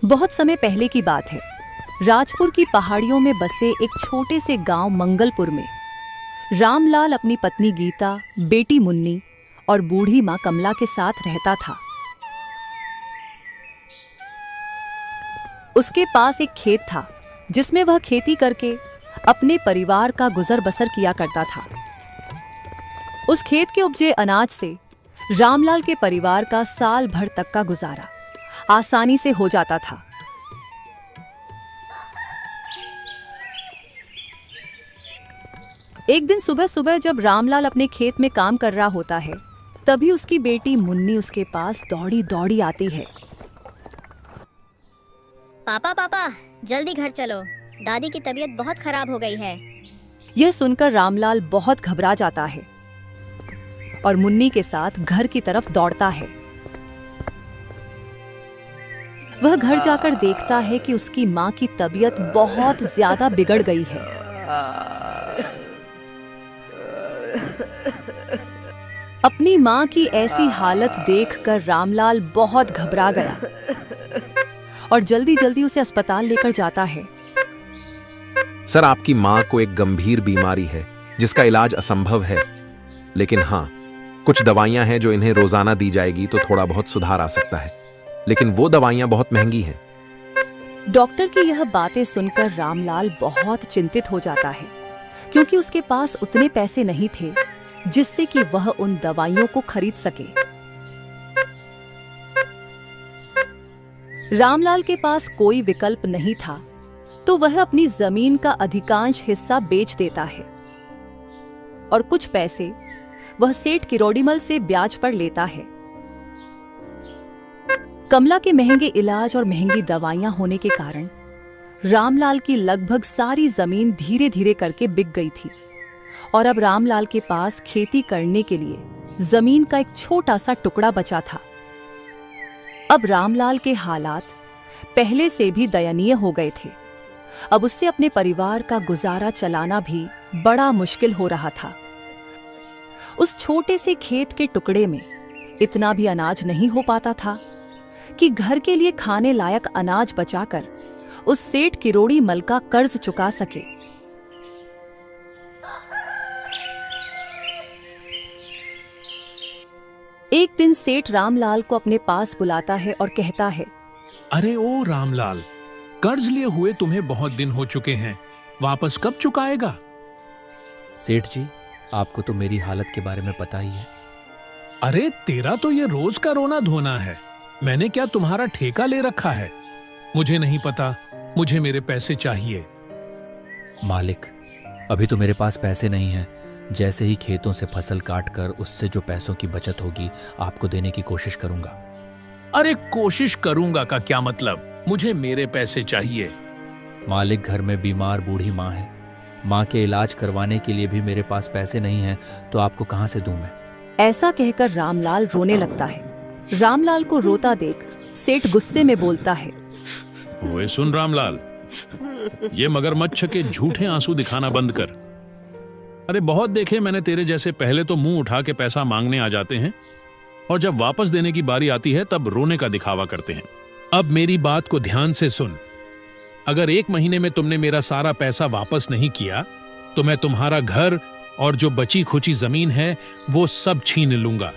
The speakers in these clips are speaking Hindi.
बहुत समय पहले की बात है। राजपुर की पहाड़ियों में बसे एक छोटे से गांव मंगलपुर में रामलाल अपनी पत्नी गीता, बेटी मुन्नी और बूढ़ी माँ कमला के साथ रहता था। उसके पास एक खेत था जिसमें वह खेती करके अपने परिवार का गुजर बसर किया करता था। उस खेत के उपजे अनाज से रामलाल के परिवार का साल भर तक का गुजारा आसानी से हो जाता था। एक दिन सुबह सुबह जब रामलाल अपने खेत में काम कर रहा होता है, तभी उसकी बेटी मुन्नी उसके पास दौड़ी दौड़ी आती है। पापा पापा, जल्दी घर चलो, दादी की तबीयत बहुत खराब हो गई है। यह सुनकर रामलाल बहुत घबरा जाता है और मुन्नी के साथ घर की तरफ दौड़ता है। वह घर जाकर देखता है कि उसकी माँ की तबीयत बहुत ज्यादा बिगड़ गई है। अपनी माँ की ऐसी हालत देखकर रामलाल बहुत घबरा गया और जल्दी जल्दी उसे अस्पताल लेकर जाता है। सर, आपकी माँ को एक गंभीर बीमारी है जिसका इलाज असंभव है, लेकिन हाँ, कुछ दवाइयां हैं जो इन्हें रोजाना दी जाएगी तो थोड़ा बहुत सुधार आ सकता है, लेकिन वो दवाइयां बहुत महंगी हैं। डॉक्टर की यह बातें सुनकर रामलाल बहुत चिंतित हो जाता है, क्योंकि उसके पास उतने पैसे नहीं थे जिससे कि वह उन दवाइयों को खरीद सके। रामलाल के पास कोई विकल्प नहीं था, तो वह अपनी जमीन का अधिकांश हिस्सा बेच देता है और कुछ पैसे वह सेठ किरोड़ीमल से ब्याज पर लेता है। कमला के महंगे इलाज और महंगी दवाइयां होने के कारण रामलाल की लगभग सारी जमीन धीरे धीरे करके बिक गई थी और अब रामलाल के पास खेती करने के लिए जमीन का एक छोटा सा टुकड़ा बचा था। अब रामलाल के हालात पहले से भी दयनीय हो गए थे। अब उससे अपने परिवार का गुजारा चलाना भी बड़ा मुश्किल हो रहा था। उस छोटे से खेत के टुकड़े में इतना भी अनाज नहीं हो पाता था कि घर के लिए खाने लायक अनाज बचाकर उस सेठ किरोड़ीमल का कर्ज चुका सके। एक दिन सेठ रामलाल को अपने पास बुलाता है और कहता है, अरे ओ रामलाल, कर्ज लिए हुए तुम्हें बहुत दिन हो चुके हैं, वापस कब चुकाएगा? सेठ जी, आपको तो मेरी हालत के बारे में पता ही है। अरे तेरा तो ये रोज का रोना धोना है। मैंने क्या तुम्हारा ठेका ले रखा है? मुझे नहीं पता, मुझे मेरे पैसे चाहिए। मालिक, अभी तो मेरे पास पैसे नहीं हैं। जैसे ही खेतों से फसल काट कर उससे जो पैसों की बचत होगी आपको देने की कोशिश करूंगा। अरे कोशिश करूंगा का क्या मतलब? मुझे मेरे पैसे चाहिए। मालिक, घर में बीमार बूढ़ी माँ है। माँ के इलाज करवाने के लिए भी मेरे पास पैसे नहीं हैं, तो आपको कहाँ से दूं मैं? ऐसा कहकर रामलाल रोने लगता है। रामलाल को रोता देख सेठ गुस्से में बोलता है, ओए सुन रामलाल, ये मगरमच्छ के झूठे आंसू दिखाना बंद कर। अरे बहुत देखे मैंने तेरे जैसे, पहले तो मुंह उठा के पैसा मांगने आ जाते हैं और जब वापस देने की बारी आती है तब रोने का दिखावा करते हैं। अब मेरी बात को ध्यान से सुन। अगर 1 महीने में तुमने मेरा सारा पैसा वापस नहीं किया तो मैं तुम्हारा घर और जो बची खुची जमीन है वो सब छीन लूंगा।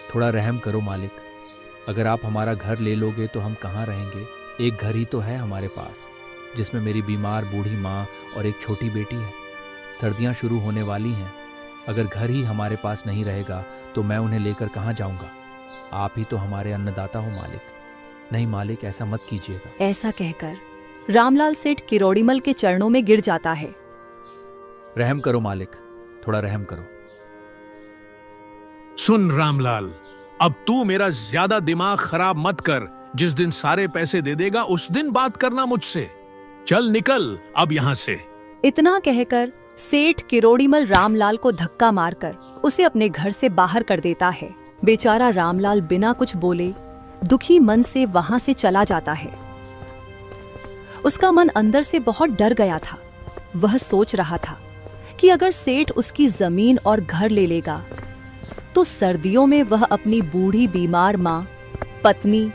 थोड़ा रहम करो मालिक, अगर आप हमारा घर ले लोगे तो हम कहाँ रहेंगे? एक घर ही तो है हमारे पास, जिसमें मेरी बीमार बूढ़ी माँ और एक छोटी बेटी है। सर्दियाँ शुरू होने वाली हैं। अगर घर ही हमारे पास नहीं रहेगा तो मैं उन्हें लेकर कहाँ जाऊंगा? आप ही तो हमारे अन्नदाता हो मालिक। नहीं मालिक, ऐसा मत कीजिएगा। ऐसा कहकर रामलाल सेठ किरोड़ीमल के चरणों में गिर जाता है। रहम करो मालिक, थोड़ा रहम करो। सुन रामलाल, अब तू मेरा ज्यादा दिमाग खराब मत कर। जिस दिन सारे पैसे दे देगा उस दिन बात करना मुझसे। चल निकल अब यहां से। इतना कहकर सेठ किरोड़ीमल रामलाल को धक्का मारकर उसे अपने घर से बाहर कर देता है। बेचारा रामलाल बिना कुछ बोले दुखी मन से वहां से चला जाता है। उसका मन अंदर से बहुत डर गया था। वह सोच रहा था कि अगर सेठ उसकी जमीन और घर ले लेगा तो सर्दियों में वह अपनी बूढ़ी बीमार माँ, पत्नी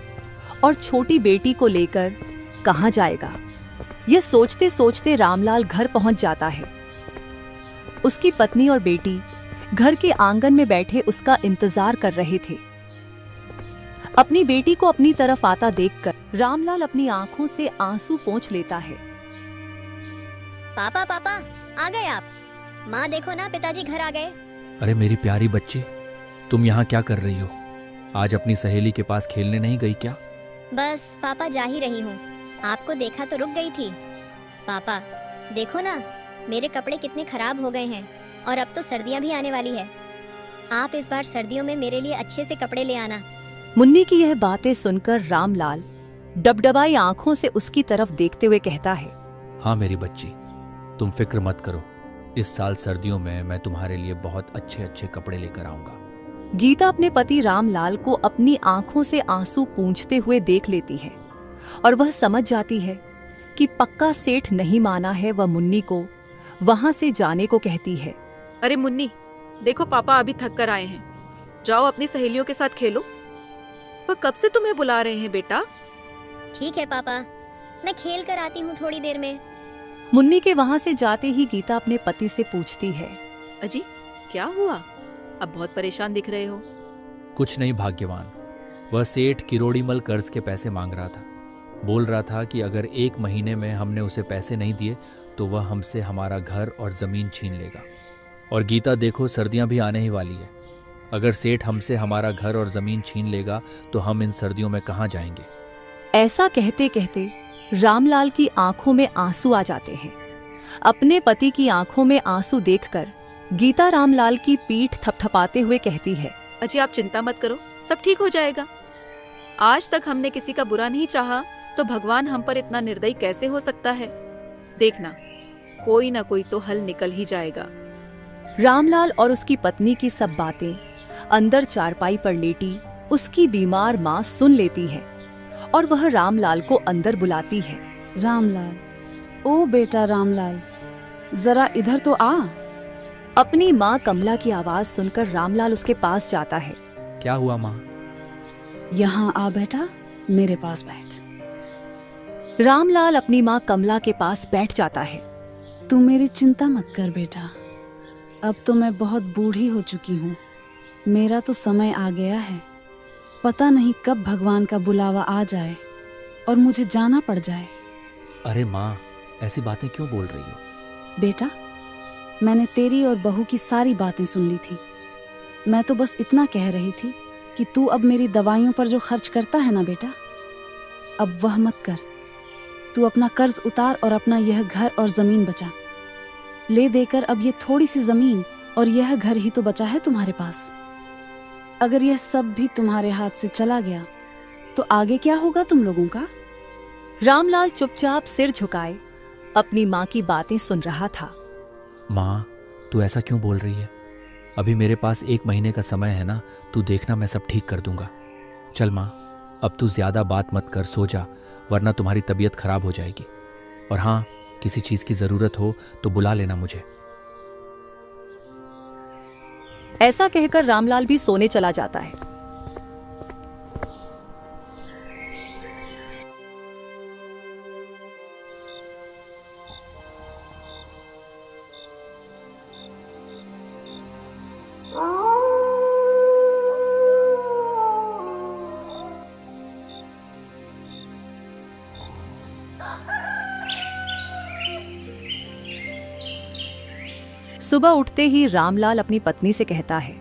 और छोटी बेटी को लेकर कहाँ जाएगा। यह सोचते सोचते रामलाल घर पहुंच जाता है। उसकी पत्नी और बेटी घर के आंगन में बैठे उसका इंतजार कर रहे थे। अपनी बेटी को अपनी तरफ आता देखकर रामलाल अपनी आंखों से आंसू पोंछ लेता है। पापा पापा, आ गए आप। माँ देखो ना, पिताजी घर आ गए। अरे मेरी प्यारी बच्ची, तुम यहाँ क्या कर रही हो? आज अपनी सहेली के पास खेलने नहीं गई क्या? बस पापा, जा ही रही हूँ। आपको देखा तो रुक गई थी। पापा देखो ना, मेरे कपड़े कितने खराब हो गए हैं और अब तो सर्दियाँ भी आने वाली है। आप इस बार सर्दियों में मेरे लिए अच्छे से कपड़े ले आना। मुन्नी की यह बातें सुनकर रामलाल डबडबाई आंखों से उसकी तरफ देखते हुए कहता है, हाँ मेरी बच्ची, तुम फिक्र मत करो। इस साल सर्दियों में मैं तुम्हारे लिए बहुत अच्छे अच्छे कपड़े लेकर आऊंगा। गीता अपने पति रामलाल को अपनी आंखों से आंसू पूंछते हुए देख लेती है और वह समझ जाती है कि पक्का सेठ नहीं माना है। वह मुन्नी को वहां से जाने को कहती है। अरे मुन्नी, देखो पापा अभी थक कर आए हैं। जाओ अपनी सहेलियों के साथ खेलो। पर कब से तुम्हें बुला रहे हैं बेटा? ठीक है पापा, मैं खेल कर आती हूँ थोड़ी देर में। मुन्नी के वहां से जाते ही गीता अपने पति से पूछती है, अजी क्या हुआ? अब बहुत परेशान दिख रहे हो। कुछ नहीं भाग्यवान, वह सेठ किरोड़ीमल कर्ज के पैसे मांग रहा था। बोल रहा था कि अगर 1 महीने में हमने उसे पैसे नहीं दिए तो वह हमसे हमारा घर और जमीन छीन लेगा। और गीता देखो, सर्दियां भी आने ही वाली है। अगर सेठ हमसे हमारा घर और जमीन छीन लेगा तो हम इन सर्दियों में कहाँ जाएंगे? ऐसा कहते कहते रामलाल की आंखों में आंसू आ जाते हैं। अपने पति की आंखों में आंसू देखकर गीता रामलाल की पीठ थपथपाते हुए कहती है, अजी आप चिंता मत करो, सब ठीक हो जाएगा। आज तक हमने किसी का बुरा नहीं चाहा, तो भगवान हम पर इतना निर्दयी कैसे हो सकता है? देखना, कोई ना कोई तो हल निकल ही जाएगा। रामलाल और उसकी पत्नी की सब बातें अंदर चारपाई पर लेटी उसकी बीमार माँ सुन लेती है और वह रामलाल को अंदर बुलाती है। रामलाल, ओ बेटा रामलाल, जरा इधर तो आ। अपनी माँ कमला की आवाज सुनकर रामलाल उसके पास जाता है। क्या हुआ माँ? यहाँ आ बेटा, मेरे पास बैठ। रामलाल अपनी माँ कमला के पास बैठ जाता है। तू मेरी चिंता मत कर बेटा, अब तो मैं बहुत बूढ़ी हो चुकी हूँ। मेरा तो समय आ गया है। पता नहीं कब भगवान का बुलावा आ जाए और मुझे जाना पड़ जाए। अरे माँ, ऐसी बातें क्यों बोल रही हो? बेटा, मैंने तेरी और बहू की सारी बातें सुन ली थी। मैं तो बस इतना कह रही थी कि तू अब मेरी दवाइयों पर जो खर्च करता है ना बेटा, अब वह मत कर। तू अपना कर्ज उतार और अपना यह घर और जमीन बचा। ले देकर अब ये थोड़ी सी जमीन और यह घर ही तो बचा है तुम्हारे पास। अगर यह सब भी तुम्हारे हाथ से चला गया तो आगे क्या होगा तुम लोगों का? रामलाल चुपचाप सिर झुकाए अपनी माँ की बातें सुन रहा था। माँ, तू ऐसा क्यों बोल रही है? अभी मेरे पास 1 महीने का समय है ना, तू देखना मैं सब ठीक कर दूंगा। चल माँ, अब तू ज्यादा बात मत कर, सो जा, वरना तुम्हारी तबीयत खराब हो जाएगी। और हाँ, किसी चीज की जरूरत हो तो बुला लेना मुझे। ऐसा कहकर रामलाल भी सोने चला जाता है। सुबह उठते ही रामलाल अपनी पत्नी से कहता है,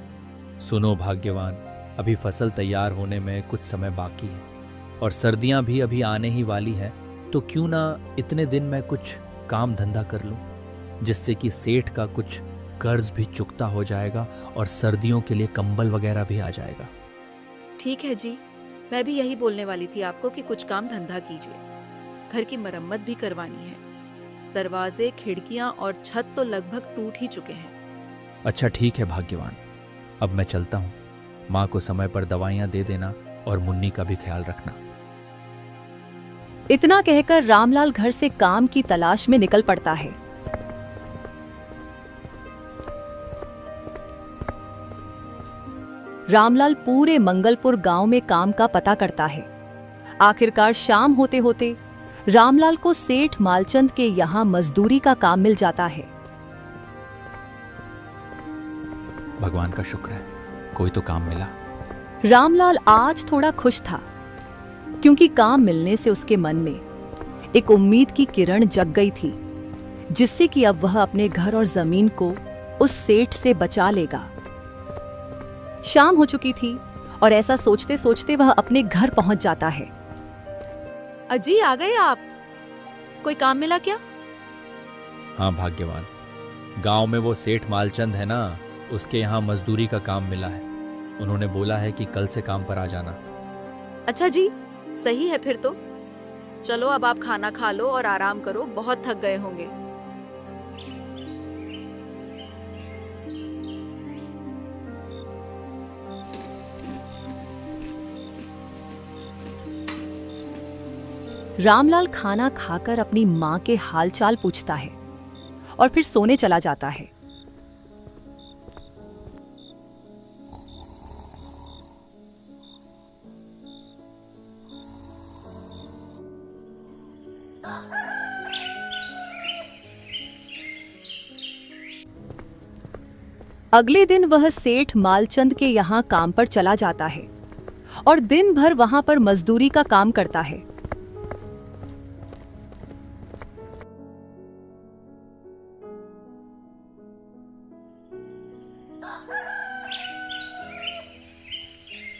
सुनो भाग्यवान, अभी फसल तैयार होने में कुछ समय बाकी है और सर्दियां भी अभी आने ही वाली है, तो क्यों ना इतने दिन में कुछ काम धंधा कर लूं, जिससे कि सेठ का कुछ कर्ज भी चुकता हो जाएगा और सर्दियों के लिए कंबल वगैरह भी आ जाएगा। ठीक है जी, मैं भी यही बोलने वाली थी आपको कि कुछ काम धंधा कीजिए। घर की मरम्मत भी करवानी है। दरवाजे, खिड़कियां और छत तो लगभग टूट ही चुके हैं। अच्छा ठीक है भाग्यवान, अब मैं चलता हूँ। माँ को समय पर दवाइयाँ दे देना और मुन्नी का भी ख्याल रखना। इतना कहकर रामलाल घर से काम की तलाश में निकल पड़ता है। रामलाल पूरे मंगलपुर गांव में काम का पता करता है। आखिरकार शाम होते होते रामलाल को सेठ मालचंद के यहाँ मजदूरी का काम मिल जाता है। भगवान का शुक्र है, कोई तो काम मिला। रामलाल आज थोड़ा खुश था, क्योंकि काम मिलने से उसके मन में एक उम्मीद की किरण जग गई थी, जिससे कि अब वह अपने घर और जमीन को उस सेठ से बचा लेगा। शाम हो चुकी थी और ऐसा सोचते सोचते वह अपने घर पहुंच जाता है। अजी आ गए आप? कोई काम मिला क्या? हाँ भाग्यवान, गांव में वो सेठ मालचंद है ना, उसके यहाँ मजदूरी का काम मिला है। उन्होंने बोला है कि कल से काम पर आ जाना। अच्छा जी, सही है फिर तो। चलो अब आप खाना खा लो और आराम करो, बहुत थक गए होंगे। रामलाल खाना खाकर अपनी मां के हालचाल पूछता है और फिर सोने चला जाता है। अगले दिन वह सेठ मालचंद के यहाँ काम पर चला जाता है और दिन भर वहां पर मजदूरी का काम करता है।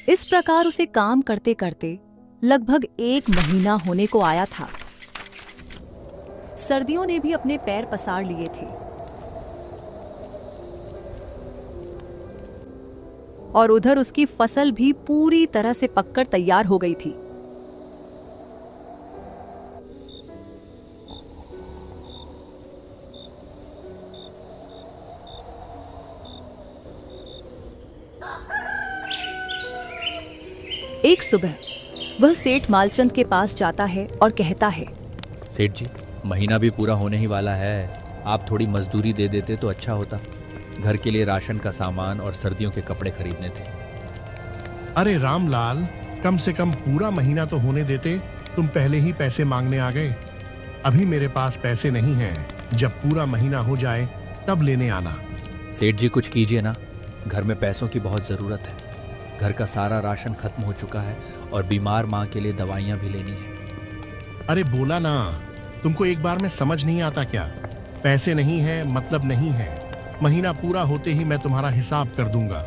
इस प्रकार उसे काम करते करते लगभग 1 महीना होने को आया था। सर्दियों ने भी अपने पैर पसार लिए थे और उधर उसकी फसल भी पूरी तरह से पककर तैयार हो गई थी। एक सुबह वह सेठ मालचंद के पास जाता है और कहता है, सेठ जी, महीना भी पूरा होने ही वाला है, आप थोड़ी मजदूरी दे देते तो अच्छा होता। घर के लिए राशन का सामान और सर्दियों के कपड़े खरीदने थे। अरे रामलाल, कम से कम पूरा महीना तो होने देते, तुम पहले ही पैसे मांगने आ गए। अभी मेरे पास पैसे नहीं हैं, जब पूरा महीना हो जाए तब लेने आना। सेठ जी कुछ कीजिए ना, घर में पैसों की बहुत ज़रूरत है। घर का सारा राशन खत्म हो चुका है और बीमार माँ के लिए दवाइयाँ भी लेनी है। अरे बोला ना, तुमको एक बार में समझ नहीं आता क्या? पैसे नहीं है मतलब नहीं है, महीना पूरा होते ही मैं तुम्हारा हिसाब कर दूंगा।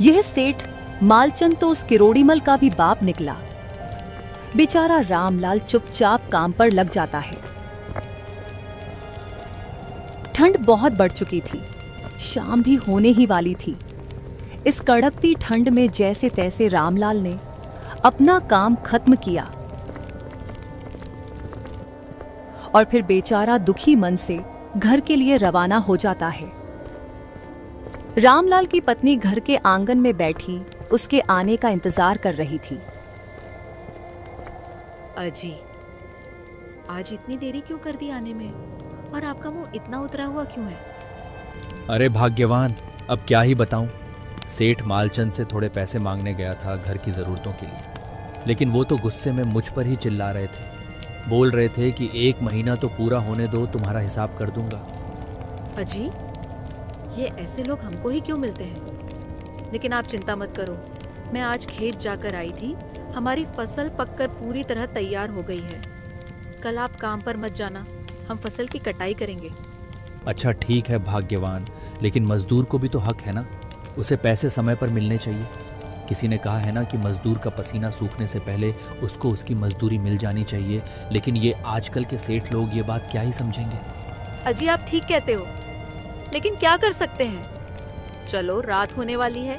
यह सेठ मालचंद तो उस किरोड़ीमल का भी बाप निकला। बेचारा रामलाल चुपचाप काम पर लग जाता है। ठंड बहुत बढ़ चुकी थी, शाम भी होने ही वाली थी। इस कड़कती ठंड में जैसे तैसे रामलाल ने अपना काम खत्म किया और फिर बेचारा दुखी मन से घर के लिए रवाना हो जाता है। रामलाल की पत्नी घर के आंगन में बैठी उसके आने का इंतजार कर रही थी। अजी, आज इतनी देरी क्यों कर दी आने में? और आपका मुंह इतना उतरा हुआ क्यों है? अरे भाग्यवान, अब क्या ही बताऊं। सेठ मालचंद से थोड़े पैसे मांगने गया था घर की ज़रूरतों के लिए, लेकिन वो तो गुस्से में मुझ पर ही चिल्ला रहे थे। बोल रहे थे कि 1 महीना तो पूरा होने दो, तुम्हारा हिसाब कर दूंगा। अजी, ये ऐसे लोग हमको ही क्यों मिलते हैं? लेकिन आप चिंता मत करो, मैं आज खेत जाकर आई थी, हमारी फसल पककर पूरी तरह तैयार हो गई है। कल आप काम पर मत जाना, हम फसल की कटाई करेंगे। अच्छा ठीक है भाग्यवान, लेकिन मजदूर को भी तो हक है ना, उसे पैसे समय पर मिलने चाहिए। किसी ने कहा है ना कि मजदूर का पसीना सूखने से पहले उसको उसकी मजदूरी मिल जानी चाहिए, लेकिन ये आजकल के सेठ लोग ये बात क्या ही समझेंगे। अजी आप ठीक कहते हो, लेकिन क्या कर सकते हैं? चलो रात होने वाली है,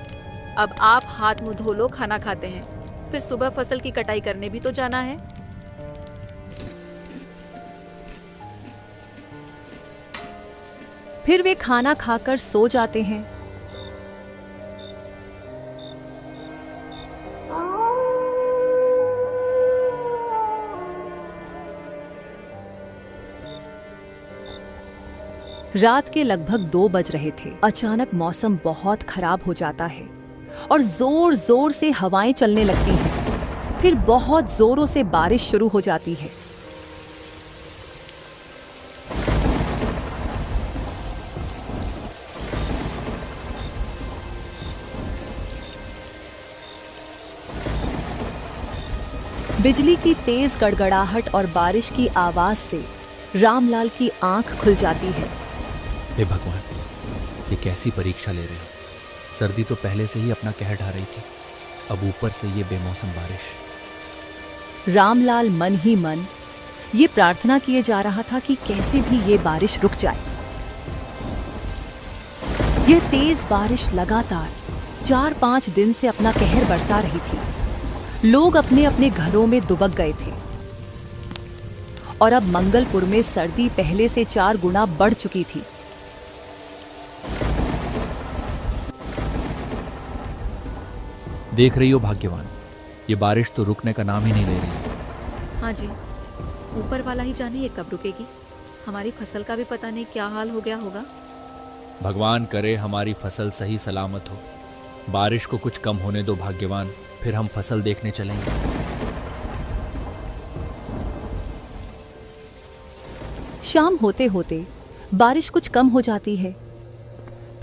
अब आप हाथ मुंह धो लो, खाना खाते हैं, फिर सुबह फसल की कटाई करने भी तो जाना है। फिर वे खाना खाकर सो जाते हैं। रात के लगभग 2 बज रहे थे। अचानक मौसम बहुत खराब हो जाता है और जोर जोर से हवाएं चलने लगती हैं। फिर बहुत जोरों से बारिश शुरू हो जाती है। बिजली की तेज गड़गड़ाहट और बारिश की आवाज से रामलाल की आंख खुल जाती है। हे भगवान, ये कैसी परीक्षा ले रहे हो? सर्दी तो पहले से ही अपना कहर ढा रही थी, अब ऊपर से ये बेमौसम बारिश। रामलाल मन ही मन ये प्रार्थना किए जा रहा था कि कैसे भी ये बारिश रुक जाए। यह तेज बारिश लगातार 4-5 दिन से अपना कहर बरसा रही थी। लोग अपने अपने घरों में दुबक गए थे और अब मंगलपुर में सर्दी पहले से 4 गुना बढ़ चुकी थी। देख रही हो भाग्यवान, ये बारिश तो रुकने का नाम ही नहीं ले रही। हाँ जी, ऊपर वाला ही जाने ये कब रुकेगी। हमारी फसल का भी पता नहीं क्या हाल हो गया होगा। भगवान करे हमारी फसल सही सलामत हो। बारिश को कुछ कम होने दो भाग्यवान, फिर हम फसल देखने चलेंगे। शाम होते होते बारिश कुछ कम हो जाती है।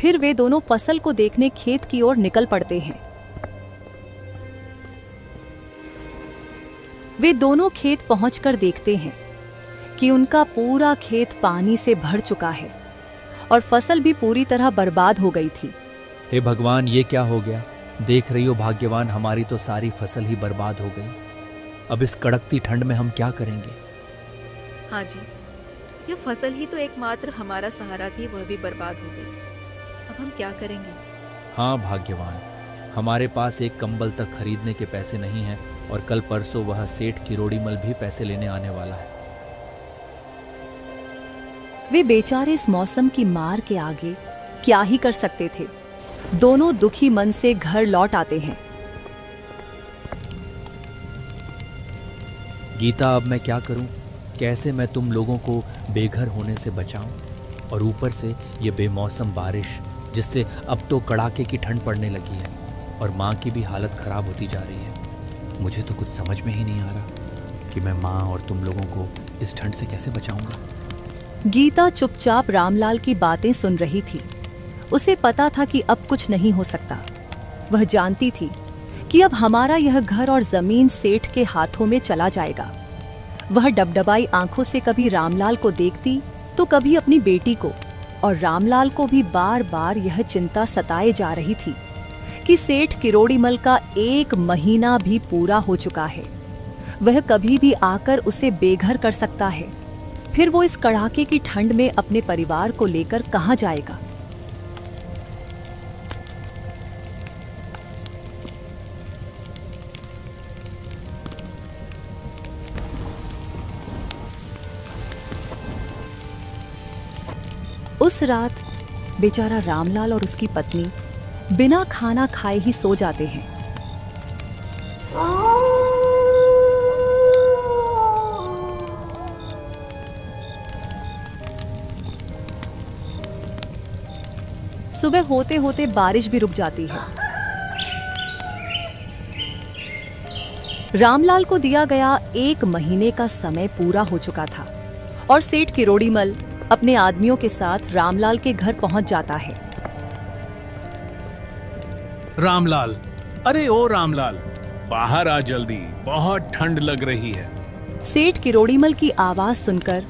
फिर वे दोनों फसल को देखने खेत की ओर निकल पड़ते हैं। वे दोनों खेत पहुंचकर देखते हैं कि उनका पूरा खेत पानी से भर चुका है और फसल भी पूरी तरह बर्बाद हो गई थी। हे भगवान, ये क्या हो गया? देख रही हो भाग्यवान, हमारी तो सारी फसल ही बर्बाद हो गई। अब इस कड़कती ठंड में हम क्या करेंगे? हाँ जी, यह फसल ही तो एकमात्र हमारा सहारा थी, वह भी बर्बाद हो गई। अब हम क्या करेंगे? हाँ भाग्यवान, हमारे पास एक कंबल तक खरीदने के पैसे नहीं हैं और कल परसों वह सेठ किरोड़ीमल भी पैसे लेने आने वाला है। वे बेचारे इस मौसम की मार के आगे क्या ही कर सकते थे। दोनों दुखी मन से घर लौट आते हैं। गीता, अब मैं क्या करूं? कैसे मैं तुम लोगों को बेघर होने से बचाऊं? और ऊपर से ये बेमौसम बारिश, जिससे अब तो कड़ाके की ठंड पड़ने लगी है और माँ की भी हालत खराब होती जा रही है। मुझे तो कुछ समझ में ही नहीं आ रहा कि मैं माँ और तुम लोगों को इस ठंड से कैसे बचाऊंगा। गीता चुपचाप रामलाल की बातें सुन रही थी। उसे पता था कि अब कुछ नहीं हो सकता। वह जानती थी कि अब हमारा यह घर और जमीन सेठ के हाथों में चला जाएगा। वह डबडबाई आंखों से कभी रामलाल को देखती तो कभी अपनी बेटी को, और रामलाल को भी बार बार यह चिंता सताए जा रही थी कि सेठ किरोड़ीमल का 1 महीना भी पूरा हो चुका है। वह कभी भी आकर उसे बेघर कर सकता है। फिर वो इस कड़ाके की ठंड में अपने परिवार को लेकर कहाँ जाएगा? उस रात बेचारा रामलाल और उसकी पत्नी बिना खाना खाए ही सो जाते हैं। सुबह होते होते बारिश भी रुक जाती है। रामलाल को दिया गया 1 महीने का समय पूरा हो चुका था और सेठ किरोड़ीमल अपने आदमियों के साथ रामलाल के घर पहुंच जाता है। रामलाल, अरे ओ रामलाल, बाहर आ जल्दी, बहुत ठंड लग रही है। सेठ किरोड़ीमल की आवाज सुनकर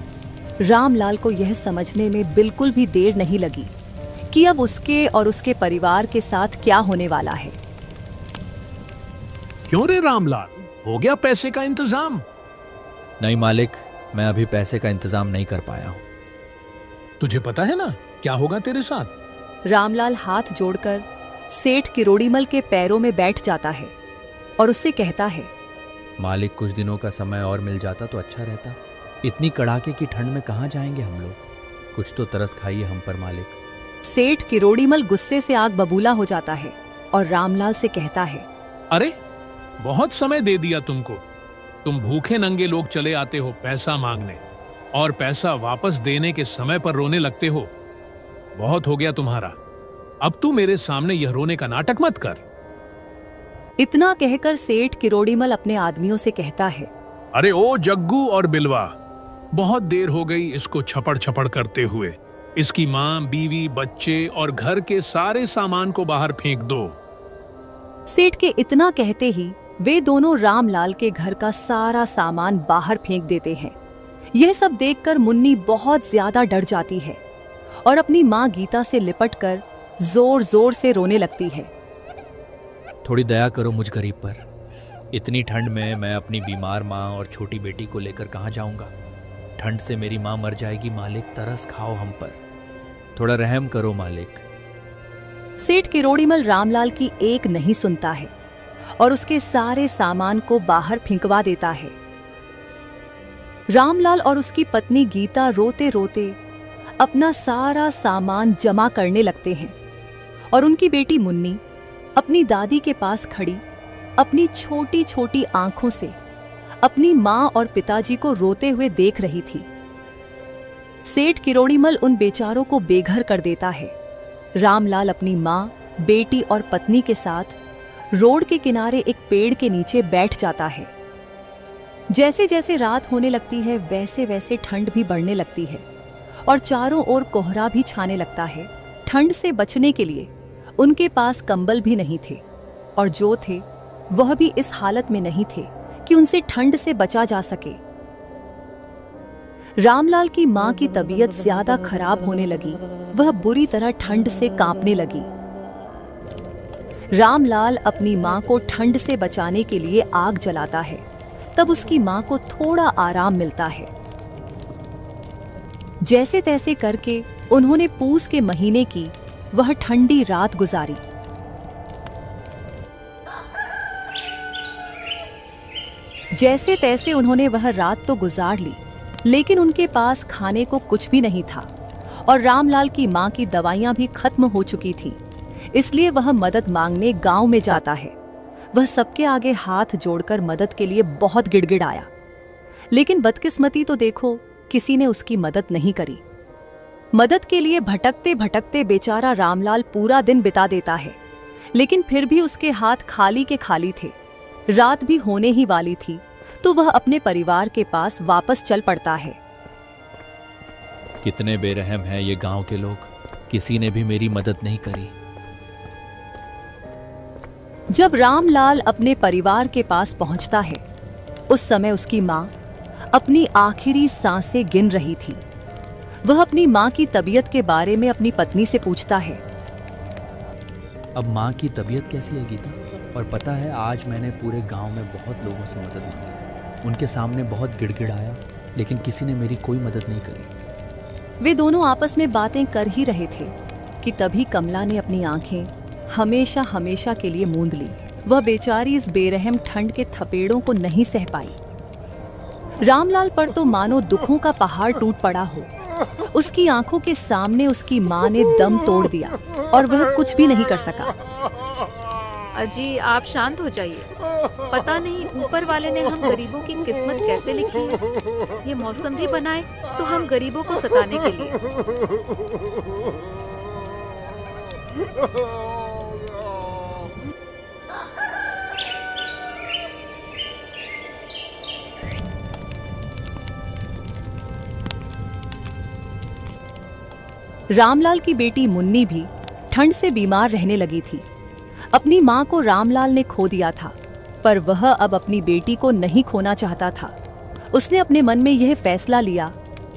रामलाल को यह समझने में बिल्कुल भी देर नहीं लगी कि अब उसके और उसके परिवार के साथ क्या होने वाला है। क्यों रे रामलाल, हो गया पैसे का इंतजाम? नहीं मालिक, मैं अभी पैसे का इंतजाम नहीं कर पाया हूँ। तुझे पता है ना क्या होगा तेरे साथ? रामलाल हाथ जोड़कर सेठ किरोड़ीमल के पैरों में बैठ जाता है और उससे कहता है, मालिक, कुछ दिनों का समय और मिल जाता तो अच्छा रहता। इतनी कड़ाके की ठंड में कहाँ जाएंगे हम लोग? कुछ तो तरस खाइए हम पर मालिक। सेठ किरोड़ीमल गुस्से से आग बबूला हो जाता है और रामलाल से कहता है, अरे बहुत समय दे दिया तुमको। तुम भूखे नंगे लोग चले आते हो पैसा मांगने और पैसा वापस देने के समय पर रोने लगते हो। बहुत हो गया तुम्हारा। अब तू मेरे सामने यह रोने का नाटक मत कर। इतना कहकर सेठ किरोड़ीमल अपने आदमियों से कहता है, अरे ओ जग्गू और बिलवा, बहुत देर हो गई इसको छपड़ छपड़ करते हुए। इसकी माँ, बीवी, बच्चे और घर के सारे सामान को बाहर फेंक दो। सेठ के इतना कहते ही वे दोनों रामलाल के घर का सारा सामान बाहर फेंक देते हैं। यह सब देखकर मुन्नी बहुत ज्यादा डर जाती है और अपनी माँ गीता से लिपटकर जोर जोर से रोने लगती है। थोड़ी दया करो मुझ गरीब पर। इतनी ठंड में मैं अपनी बीमार माँ और छोटी बेटी को लेकर कहाँ जाऊंगा? ठंड से मेरी माँ मर जाएगी। मालिक, तरस खाओ हम पर, थोड़ा रहम करो मालिक। सेठ किरोड़ीमल रामलाल की एक नहीं सुनता है और उसके सारे सामान को बाहर फेंकवा देता है। रामलाल और उसकी पत्नी गीता रोते रोते अपना सारा सामान जमा करने लगते हैं और उनकी बेटी मुन्नी अपनी दादी के पास खड़ी अपनी छोटी छोटी आंखों से अपनी माँ और पिताजी को रोते हुए देख रही थी। सेठ किरोड़ीमल उन बेचारों को बेघर कर देता है। रामलाल अपनी माँ, बेटी और पत्नी के साथ रोड के किनारे एक पेड़ के नीचे बैठ जाता है। जैसे जैसे रात होने लगती है वैसे वैसे ठंड भी बढ़ने लगती है और चारों ओर कोहरा भी छाने लगता है। ठंड से बचने के लिए उनके पास कंबल भी नहीं थे और जो थे वह भी इस हालत में नहीं थे कि उनसे ठंड से बचा जा सके। रामलाल की मां की तबीयत ज्यादा खराब होने लगी। वह बुरी तरह ठंड से कांपने लगी। रामलाल अपनी मां को ठंड से बचाने के लिए आग जलाता है। तब उसकी मां को थोड़ा आराम मिलता है। जैसे तैसे करके उन्होंने पूस के महीने की वह ठंडी रात गुजारी। जैसे तैसे उन्होंने वह रात तो गुजार ली, लेकिन उनके पास खाने को कुछ भी नहीं था और रामलाल की मां की दवाइयां भी खत्म हो चुकी थी। इसलिए वह मदद मांगने गांव में जाता है। वह सबके आगे हाथ जोड़कर मदद के लिए बहुत गिड़गिड़ाया, लेकिन बदकिस्मती तो देखो, किसी ने उसकी मदद नहीं करी। मदद के लिए भटकते भटकते बेचारा रामलाल पूरा दिन बिता देता है, लेकिन फिर भी उसके हाथ खाली के खाली थे। रात भी होने ही वाली थी तो वह अपने परिवार के पास वापस चल पड़ता है। कितने बेरहम हैं ये गांव के लोग, किसी ने भी मेरी मदद नहीं करी। जब रामलाल अपने परिवार के पास पहुंचता है, उस समय उसकी मां अपनी आखिरी सांसें गिन रही थी। वह अपनी मां की तबीयत के बारे में अपनी पत्नी से पूछता है। अब माँ की तबीयत कैसी है गीता? और पता है, आज मैंने पूरे गांव में बहुत लोगों से मदद मांगी, उनके सामने बहुत गिड़गिड़ाया, लेकिन किसी ने मेरी कोई मदद नहीं करी। वे दोनों आपस में बातें कर ही रहे थे कि तभी कमला ने अपनी आंखें हमेशा हमेशा के लिए मूंद ली। वह बेचारी इस बेरहम ठंड के थपेड़ों को नहीं सह पाई। रामलाल पर तो मानो दुखों का पहाड़ टूट पड़ा हो। उसकी आंखों के सामने उसकी मां ने दम तोड़ दिया और वह कुछ भी नहीं कर सका। अजी, आप शांत हो जाइए। पता नहीं ऊपर वाले ने हम गरीबों की किस्मत कैसे लिखी है। ये मौसम भी बनाए तो हम गरीबों को सताने के लिए। रामलाल की बेटी मुन्नी भी ठंड से बीमार रहने लगी थी। अपनी मां को रामलाल ने खो दिया था, पर वह अब अपनी बेटी को नहीं खोना चाहता था। उसने अपने मन में यह फैसला लिया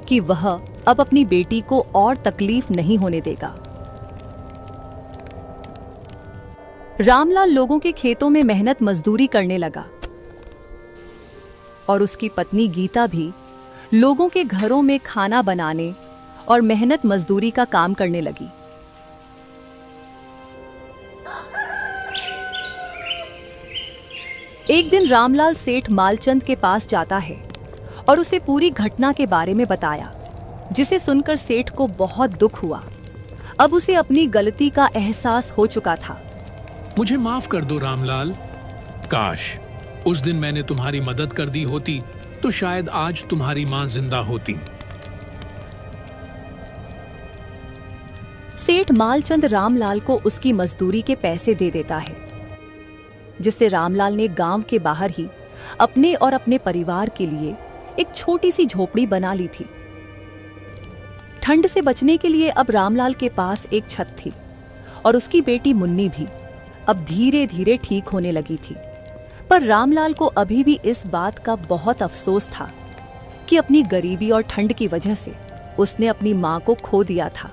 कि वह अब अपनी बेटी को और तकलीफ नहीं होने देगा। रामलाल लोगों के खेतों में मेहनत मजदूरी करने लगा और उसकी पत्नी गीता भी लोगों के घरों में खाना बनाने और मेहनत मजदूरी का काम करने लगी। एक दिन रामलाल सेठ मालचंद के पास जाता है और उसे पूरी घटना के बारे में बताया, जिसे सुनकर सेठ को बहुत दुख हुआ। अब उसे अपनी गलती का एहसास हो चुका था। मुझे माफ कर दो रामलाल। काश उस दिन मैंने तुम्हारी मदद कर दी होती तो शायद आज तुम्हारी मां जिंदा होती। सेठ मालचंद रामलाल को उसकी मजदूरी के पैसे दे देता है। जिससे रामलाल ने गांव के बाहर ही अपने और अपने परिवार के लिए एक छोटी सी झोपड़ी बना ली थी। ठंड से बचने के लिए अब रामलाल के पास एक छत थी और उसकी बेटी मुन्नी भी अब धीरे धीरे ठीक होने लगी थी। पर रामलाल को अभी भी इस बात का बहुत अफसोस था कि अपनी गरीबी और ठंड की वजह से उसने अपनी मां को खो दिया था।